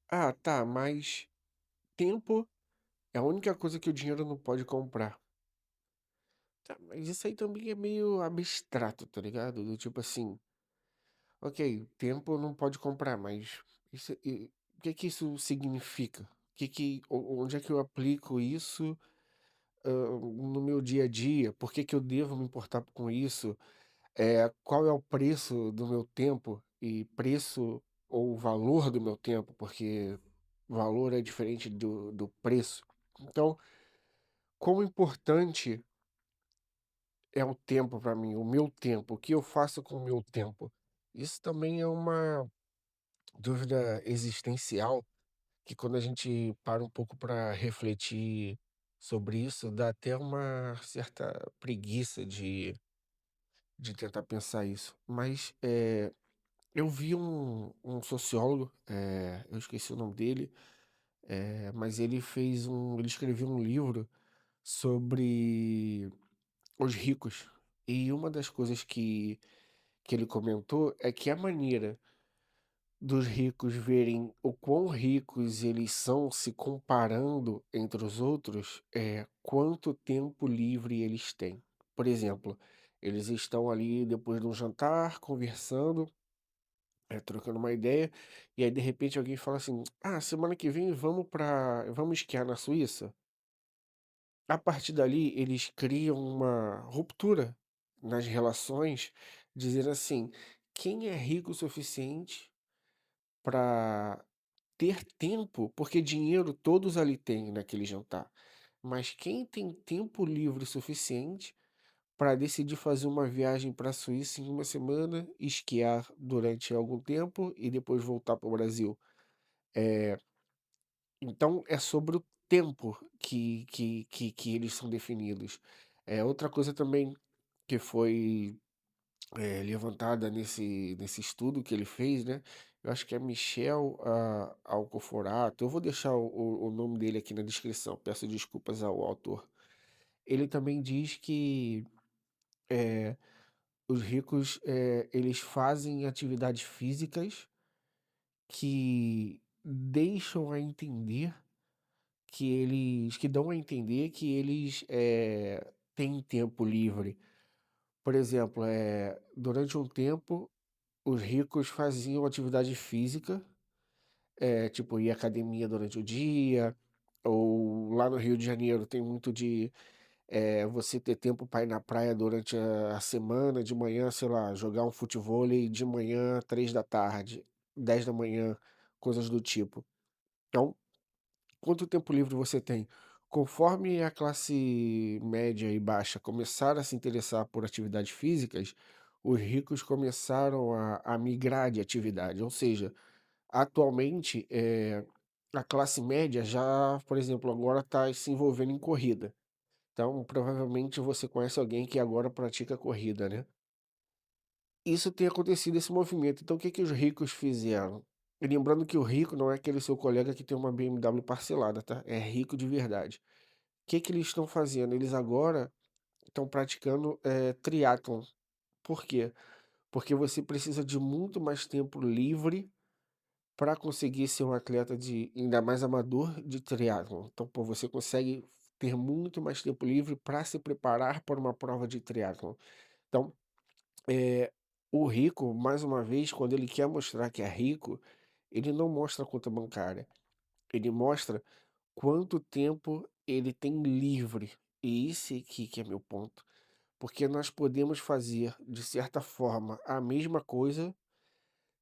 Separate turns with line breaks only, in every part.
Ah, tá, mas tempo é a única coisa que o dinheiro não pode comprar. Tá, mas isso aí também é meio abstrato, tá ligado? Do tipo assim, ok, tempo não pode comprar, mas o que que isso significa? Onde é que eu aplico isso, no meu dia a dia? Por que que eu devo me importar com isso? Qual é o preço do meu tempo? E preço ou valor do meu tempo, porque valor é diferente do preço. Então, quão importante é o tempo para mim, o meu tempo, o que eu faço com o meu tempo? Isso também é uma dúvida existencial que quando a gente para um pouco para refletir sobre isso, dá até uma certa preguiça de tentar pensar isso. Mas eu vi um sociólogo, eu esqueci o nome dele, mas ele escreveu um livro sobre os ricos. E uma das coisas que ele comentou é que a maneira dos ricos verem o quão ricos eles são se comparando entre os outros é quanto tempo livre eles têm. Por exemplo, eles estão ali depois de um jantar conversando, trocando uma ideia, e aí de repente alguém fala assim: "Ah, semana que vem vamos esquiar na Suíça?". A partir dali, eles criam uma ruptura nas relações, dizendo assim: quem é rico o suficiente para ter tempo, porque dinheiro todos ali têm naquele jantar, mas quem tem tempo livre suficiente para decidir fazer uma viagem para a Suíça em uma semana, esquiar durante algum tempo e depois voltar para o Brasil. Então é sobre o tempo que eles são definidos. Outra coisa também que foi, levantada nesse estudo que ele fez, né, eu acho que é Michel, Alcoforato, eu vou deixar o nome dele aqui na descrição, peço desculpas ao autor. Ele também diz que, eh, os ricos, eles fazem atividades físicas que deixam a entender que dão a entender que eles, têm tempo livre. Por exemplo, durante um tempo, os ricos faziam atividade física, tipo ir à academia durante o dia, ou lá no Rio de Janeiro tem muito de, você ter tempo para ir na praia durante a semana, de manhã, sei lá, jogar um futevôlei de manhã, 3 da tarde, 10 da manhã, coisas do tipo. Então, quanto tempo livre você tem? Conforme a classe média e baixa começaram a se interessar por atividades físicas, os ricos começaram a migrar de atividade. Ou seja, atualmente, a classe média já, por exemplo, agora está se envolvendo em corrida. Então, provavelmente você conhece alguém que agora pratica corrida, né? Isso tem acontecido, esse movimento. Então, o que que os ricos fizeram? E lembrando que o rico não é aquele seu colega que tem uma BMW parcelada, tá? É rico de verdade. O que que eles estão fazendo? Eles agora estão praticando, triatlon. Por quê? Porque você precisa de muito mais tempo livre para conseguir ser um atleta de ainda mais amador de triatlon. Então, pô, você consegue ter muito mais tempo livre para se preparar para uma prova de triatlon. Então, eh, o rico, mais uma vez, quando ele quer mostrar que é rico, ele não mostra a conta bancária, ele mostra quanto tempo ele tem livre. E esse aqui que é meu ponto. Porque nós podemos fazer, de certa forma, a mesma coisa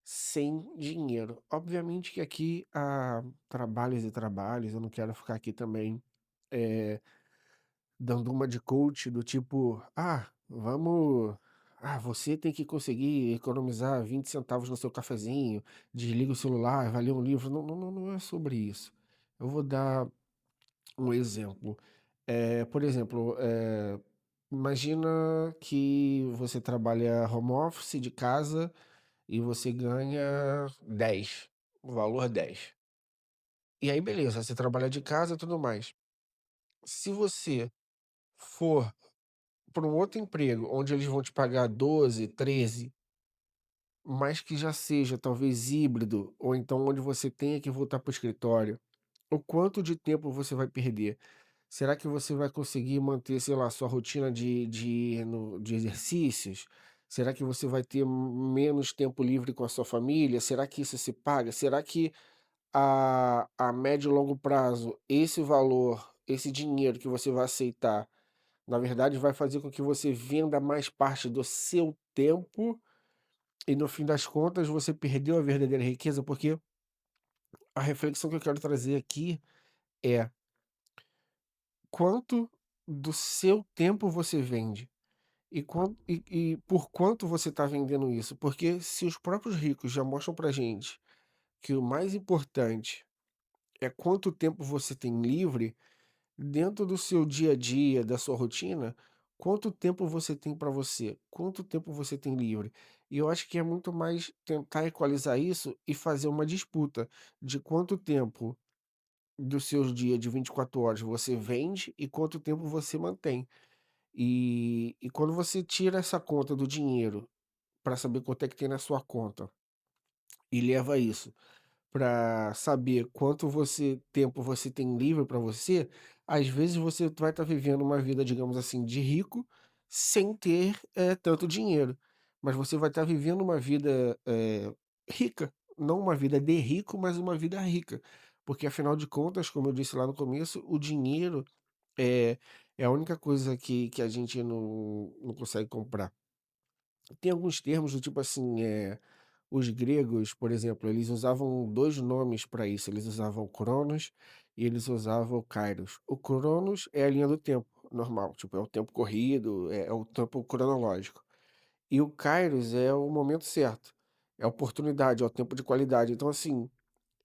sem dinheiro. Obviamente que aqui há trabalhos e trabalhos, eu não quero ficar aqui também, eh, dando uma de coach do tipo: você tem que conseguir economizar 20 centavos no seu cafezinho, desliga o celular, vai ler um livro". Não é sobre isso. Eu vou dar um exemplo. Por exemplo, imagina que você trabalha home office de casa e você ganha 10, o valor 10. E aí beleza, você trabalha de casa e tudo mais. Se você for para um outro emprego onde eles vão te pagar 12, 13, mas que já seja talvez híbrido, ou então onde você tenha que voltar para o escritório, o quanto de tempo você vai perder? Será que você vai conseguir manter, sei lá, sua rotina de exercícios? Será que você vai ter menos tempo livre com a sua família? Será que isso se paga? Será que a médio e longo prazo, esse valor, esse dinheiro que você vai aceitar, na verdade vai fazer com que você venda mais parte do seu tempo e no fim das contas você perdeu a verdadeira riqueza? Porque a reflexão que eu quero trazer aqui é: quanto do seu tempo você vende? E por quanto você está vendendo isso? Porque se os próprios ricos já mostram pra gente que o mais importante é quanto tempo você tem livre, dentro do seu dia a dia, da sua rotina, quanto tempo você tem para você? Quanto tempo você tem livre? E eu acho que é muito mais tentar equalizar isso e fazer uma disputa de quanto tempo dos seus dias de 24 horas você vende e quanto tempo você mantém. E quando você tira essa conta do dinheiro para saber quanto é que tem na sua conta e leva isso para saber quanto você tempo você tem livre para você, às vezes você vai estar vivendo uma vida, digamos assim, de rico, sem ter, tanto dinheiro. Mas você vai estar vivendo uma vida, rica, não uma vida de rico, mas uma vida rica. Porque afinal de contas, como eu disse lá no começo, o dinheiro é é a única coisa que a gente não consegue comprar. Tem alguns termos do tipo assim, os gregos, por exemplo, eles usavam 2 nomes para isso, eles usavam Cronos e eles usavam Kairos. O Cronos é a linha do tempo normal, tipo, é o tempo corrido, é o tempo cronológico. E o Kairos é o momento certo, é a oportunidade, é o tempo de qualidade. Então assim,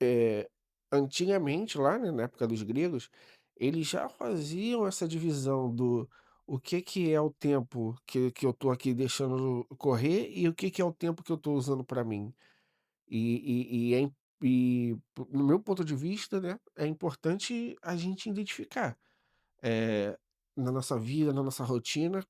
eh, antigamente lá, né, na época dos gregos, eles já faziam essa divisão do o que que é o tempo que eu tô aqui deixando correr e o que que é o tempo que eu tô usando para mim. E é im no meu ponto de vista, né, é importante a gente identificar, eh, na nossa vida, na nossa rotina,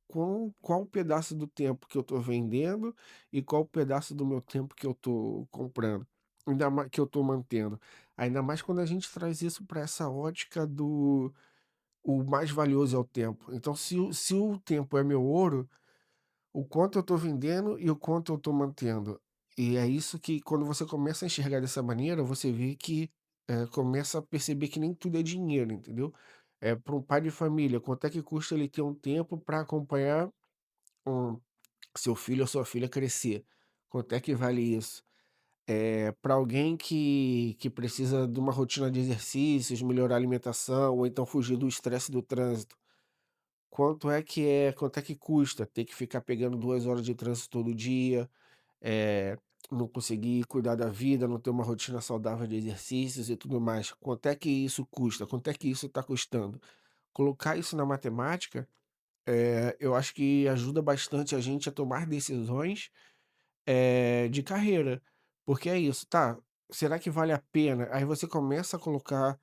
qual pedaço do tempo que eu estou vendendo e qual pedaço do meu tempo que eu estou comprando, ainda mais que eu estou mantendo. Ainda mais quando a gente traz isso para essa ótica do o mais valioso é o tempo. Então se o tempo é meu ouro, o quanto eu estou vendendo e o quanto eu estou mantendo. E é isso que quando você começa a enxergar dessa maneira, você vê que, começa a perceber que nem tudo é dinheiro, entendeu? Para um pai de família, quanto é que custa ele ter um tempo para acompanhar um seu filho ou sua filha crescer? Quanto é que vale isso? Para alguém que precisa de uma rotina de exercícios, melhorar a alimentação ou então fugir do estresse do trânsito. Quanto é que custa ter que ficar pegando 2 horas de trânsito todo dia, eh, não conseguir cuidar da vida, não ter uma rotina saudável de exercícios e tudo mais. Quanto é que isso custa? Quanto é que isso está custando? Colocar isso na matemática, eu acho que ajuda bastante a gente a tomar decisões, de carreira. Porque é isso, tá, será que vale a pena? Aí você começa a colocar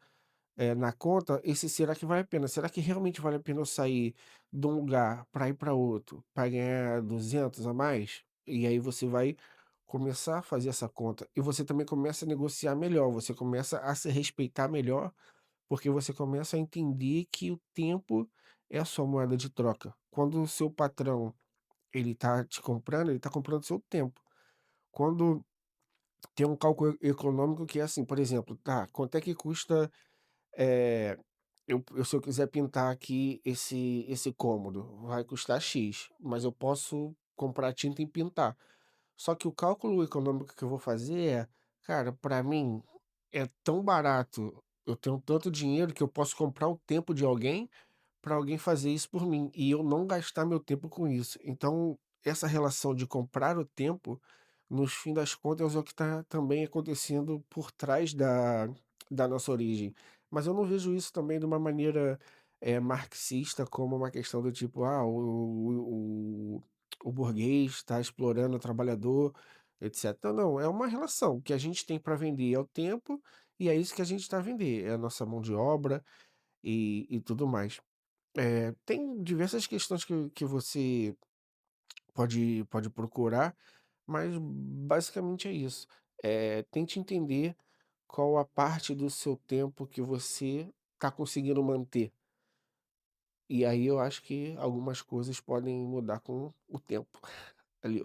na conta, esse será que vale a pena? Será que realmente vale a pena eu sair de um lugar para ir para outro, para ganhar 200 a mais? E aí você vai começar a fazer essa conta. E você também começa a negociar melhor, você começa a se respeitar melhor, porque você começa a entender que o tempo é a sua moeda de troca. Quando o seu patrão, ele tá te comprando, ele tá comprando seu tempo. Quando tem um cálculo econômico que é assim, por exemplo, tá, quanto é que custa eh, se eu quiser pintar aqui esse cômodo, vai custar X, mas eu posso comprar tinta e pintar. Só que o cálculo econômico que eu vou fazer é: "Cara, para mim é tão barato, eu tenho tanto dinheiro que eu posso comprar o tempo de alguém para alguém fazer isso por mim, e eu não gastar meu tempo com isso". Então, essa relação de comprar o tempo, no fim das contas, é o que está também acontecendo por trás da nossa origem. Mas eu não vejo isso também de uma maneira, marxista, como uma questão do tipo: "Ah, o burguês está explorando o trabalhador, etcétera". Não, é uma relação que a gente tem para vender é o tempo, e é isso que a gente está a vender, é a nossa mão de obra e tudo mais. Tem diversas questões que você pode procurar, Mas basicamente é isso. Tente entender qual a parte do seu tempo que você está conseguindo manter. E aí eu acho que algumas coisas podem mudar com o tempo. Ali